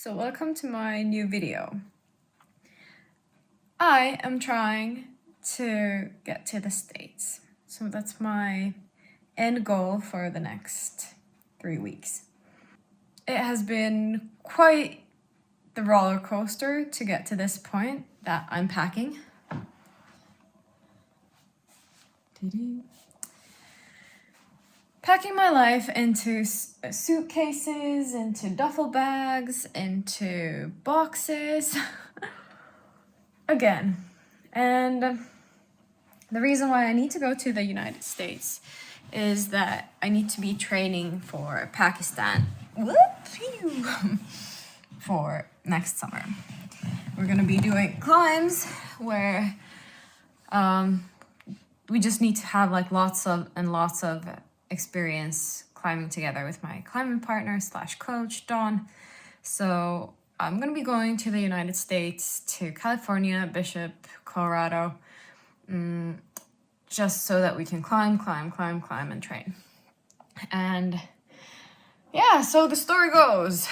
So welcome to my new video. I am trying to get to the States. So that's my end goal for the next 3 weeks. It has been quite the roller coaster to get to this point that I'm packing. Packing my life into suitcases, into duffel bags, into boxes. Again. And the reason why I need to go to the United States is that I need to be training for Pakistan for next summer. We're gonna be doing climbs where we just need to have like lots of experience climbing together with my climbing partner / coach, Dawn. So I'm gonna be going to the United States, to California, Bishop, Colorado, just so that we can climb and train. And yeah, so the story goes,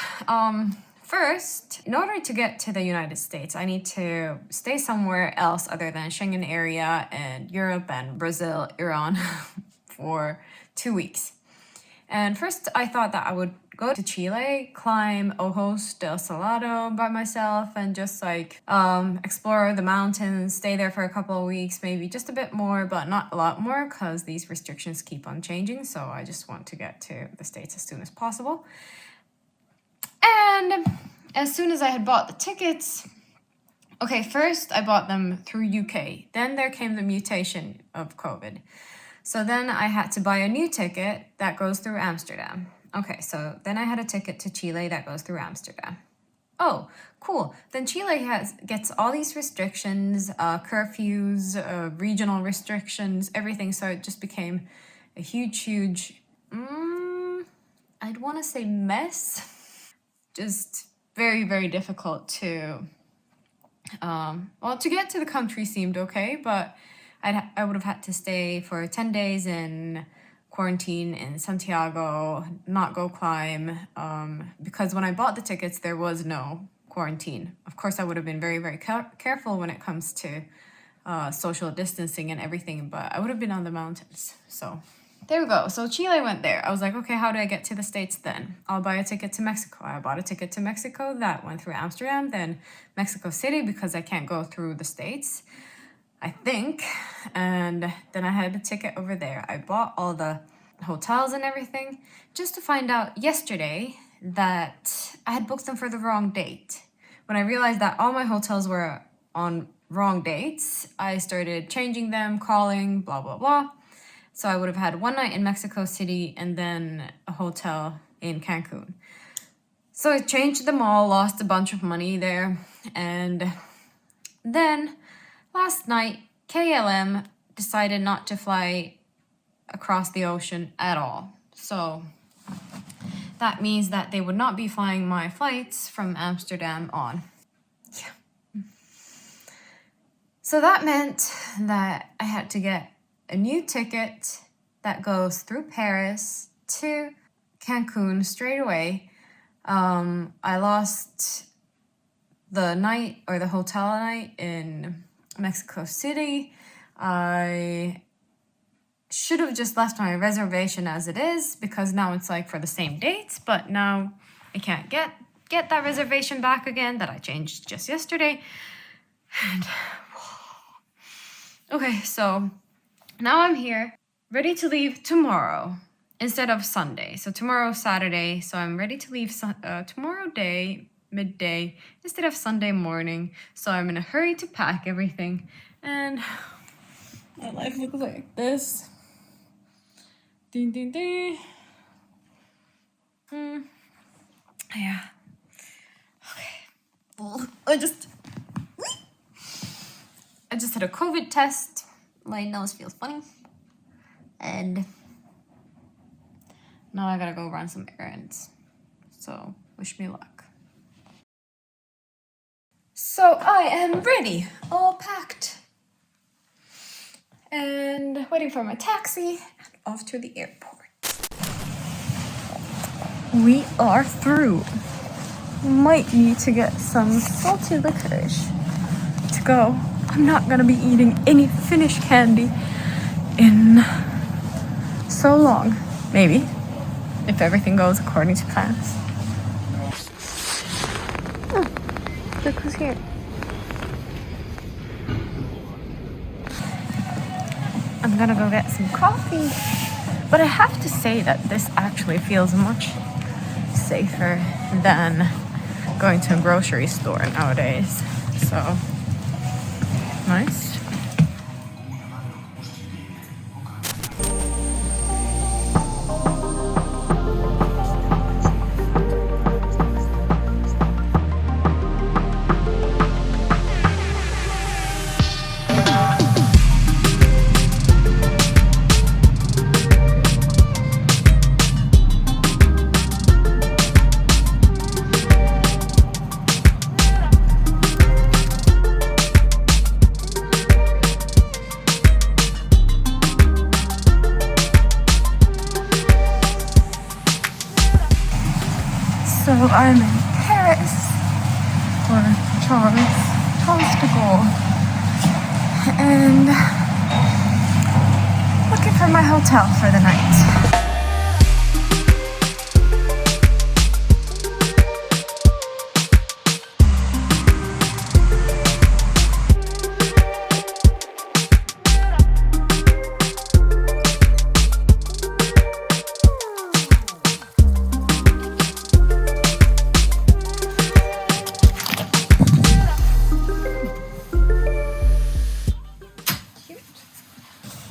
first, in order to get to the United States, I need to stay somewhere else other than Schengen area and Europe and Brazil, Iran for 2 weeks. And first I thought that I would go to Chile, climb Ojos del Salado by myself and just like explore the mountains, stay there for a couple of weeks, maybe just a bit more, but not a lot more because these restrictions keep on changing. So I just want to get to the States as soon as possible. And as soon as I had bought the tickets, okay, first I bought them through UK. Then there came the mutation of COVID. So then I had to buy a new ticket that goes through Amsterdam. Okay, so then I had a ticket to Chile that goes through Amsterdam. Oh, cool. Then Chile gets all these restrictions, curfews, regional restrictions, everything. So it just became a huge, I'd want to say mess. Just very difficult to, to get to the country seemed okay, but I would have had to stay for 10 days in quarantine in Santiago, not go climb, because when I bought the tickets, there was no quarantine. Of course, I would have been very careful when it comes to social distancing and everything, but I would have been on the mountains. So there we go. So Chile went there. I was like, okay, how do I get to the States then? I'll buy a ticket to Mexico. I bought a ticket to Mexico that went through Amsterdam, then Mexico City because I can't go through the States, I think. And then I had a ticket over there. I bought all the hotels and everything just to find out yesterday that I had booked them for the wrong date. When I realized that all my hotels were on wrong dates, I started changing them, calling, blah. So I would have had one night in Mexico City and then a hotel in Cancun. So I changed them all, lost a bunch of money there. And then last night, KLM decided not to fly across the ocean at all. So that means that they would not be flying my flights from Amsterdam on. Yeah. So that meant that I had to get a new ticket that goes through Paris to Cancun straight away. I lost the night or the hotel night in Mexico City. I should have just left my reservation as it is because now it's like for the same dates, but now I can't get that reservation back again that I changed just yesterday. And okay, so now I'm here, ready to leave tomorrow instead of Sunday. So tomorrow's Saturday, so I'm ready to leave tomorrow day, midday, instead of Sunday morning. So I'm in a hurry to pack everything. And my life looks like this. Ding. Yeah. Okay. I just had a COVID test. My nose feels funny. And now I gotta go run some errands. So wish me luck. So I am ready, all packed. And waiting for my taxi and off to the airport. We are through. might need to get some salty licorice to go. I'm not gonna be eating any Finnish candy in so long. Maybe, if everything goes according to plans. Oh, look who's here. I'm gonna go get some coffee. But I have to say that this actually feels much safer than going to a grocery store nowadays. So, nice. So I'm in Paris for Charles de Gaulle, and looking for my hotel for the night.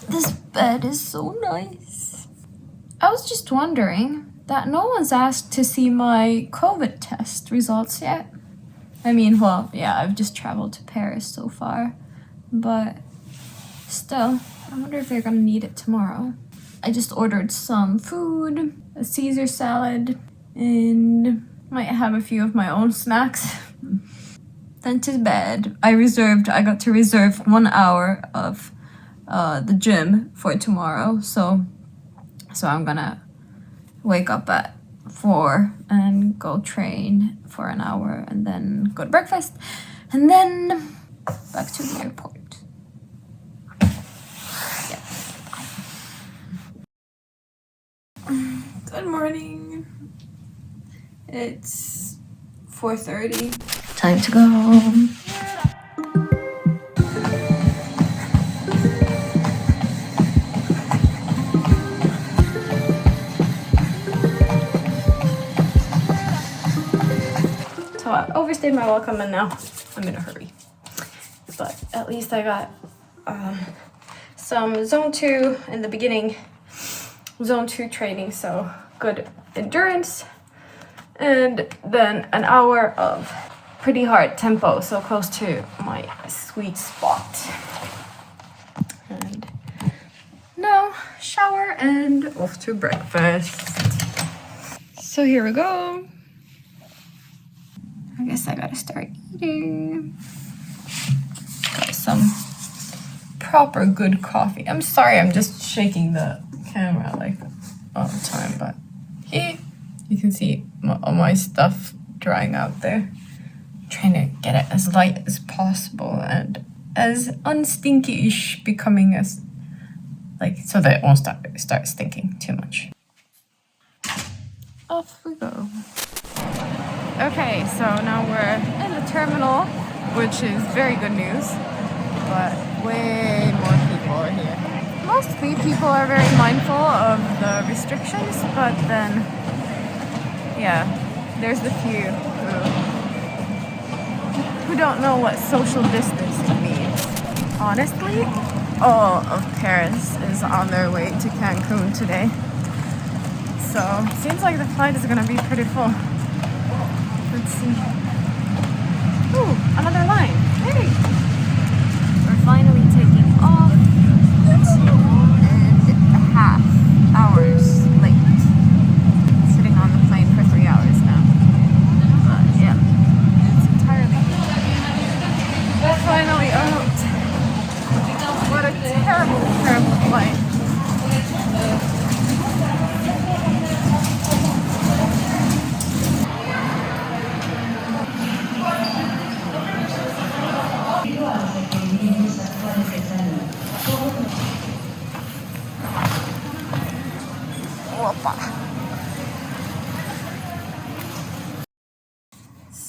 This bed is so nice. I was just wondering that no one's asked to see my COVID test results yet. I mean, well, yeah, I've just traveled to Paris so far, but still, I wonder if they're gonna need it tomorrow. I just ordered some food, a Caesar salad, and might have a few of my own snacks. Then to bed. I got to reserve 1 hour of the gym for tomorrow, so I'm gonna wake up at 4 and go train for an hour and then go to breakfast and then back to the airport. Yeah. Good morning. It's 4:30. Time to go home. So I overstayed my welcome and now I'm in a hurry. But at least I got some zone 2 in the beginning, zone 2 training, so good endurance, and then an hour of pretty hard tempo, so close to my sweet spot. And now shower and off to breakfast. So here we go. I guess I gotta start eating. Got some proper good coffee. I'm sorry, I'm just shaking the camera like all the time, but here you can see all my stuff drying out there. I'm trying to get it as light as possible and as unstinky-ish becoming as, like, so that it won't start stinking too much. Off we go. Okay, so now we're in the terminal, which is very good news, but way more people are here. Mostly people are very mindful of the restrictions, but then, yeah, there's the few who don't know what social distancing means. Honestly, all of Paris is on their way to Cancun today. So it seems like the flight is gonna be pretty full. Let's see. Ooh, another line. Hey! We're finally taking off. 2.5 hours late. Sitting on the plane for 3 hours now. But yeah, it's entirely. We're finally out. What a terrible, terrible flight.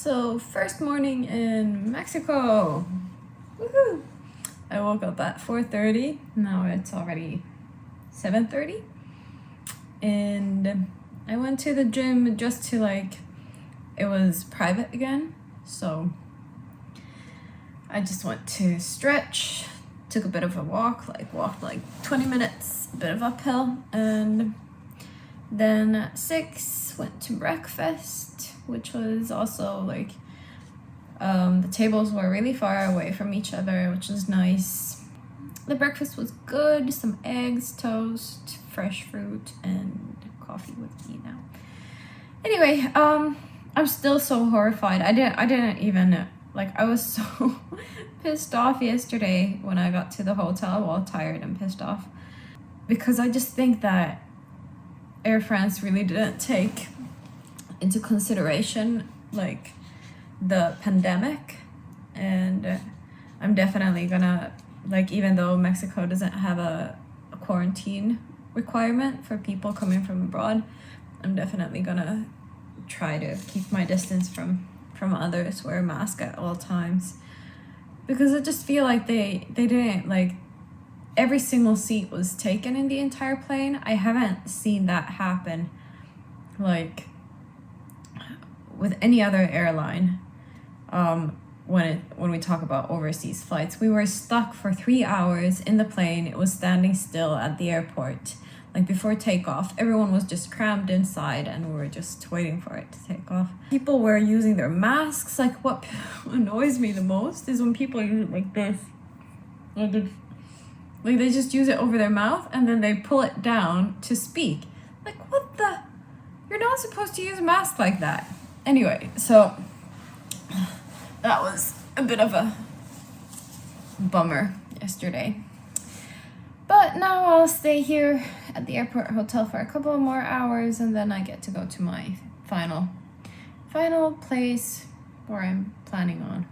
So first morning in Mexico. Woohoo! I woke up at 4:30. Now it's already 7:30. And I went to the gym just to it was private again. So I just went to stretch, took a bit of a walk, walked 20 minutes, a bit of uphill, and then at 6 went to breakfast, which was also the tables were really far away from each other, which was nice. The breakfast was good, some eggs, toast, fresh fruit, and coffee with tea now. Anyway, I'm still so horrified. I didn't even I was so pissed off yesterday when I got to the hotel, well, tired and pissed off, because I just think that Air France really didn't take into consideration the pandemic. And I'm definitely gonna even though Mexico doesn't have a quarantine requirement for people coming from abroad, I'm definitely gonna try to keep my distance from others, wear a mask at all times, because I just feel like they didn't every single seat was taken in the entire plane. I haven't seen that happen with any other airline. When we talk about overseas flights, we were stuck for 3 hours in the plane. It was standing still at the airport. Before takeoff, everyone was just crammed inside and we were just waiting for it to take off. People were using their masks. What annoys me the most is when people use it like this. They just use it over their mouth and then they pull it down to speak. What the? You're not supposed to use a mask like that. Anyway, so that was a bit of a bummer yesterday. But now I'll stay here at the airport hotel for a couple more hours, and then I get to go to my final place where I'm planning on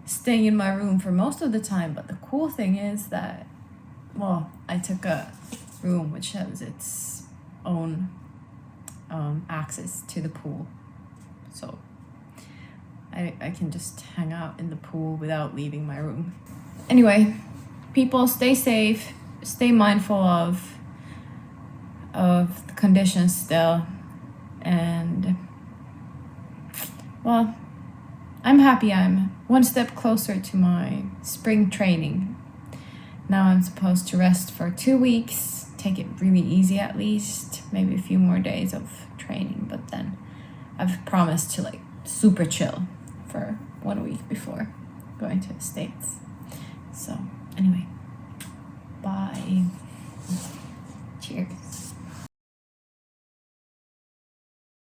staying in my room for most of the time. But the cool thing is that, I took a room which has its own access to the pool. So I can just hang out in the pool without leaving my room. Anyway, people, stay safe, stay mindful of the conditions still, and I'm happy I'm one step closer to my spring training. Now I'm supposed to rest for 2 weeks, take it really easy at least, maybe a few more days of training, but then I've promised to super chill for 1 week before going to the States.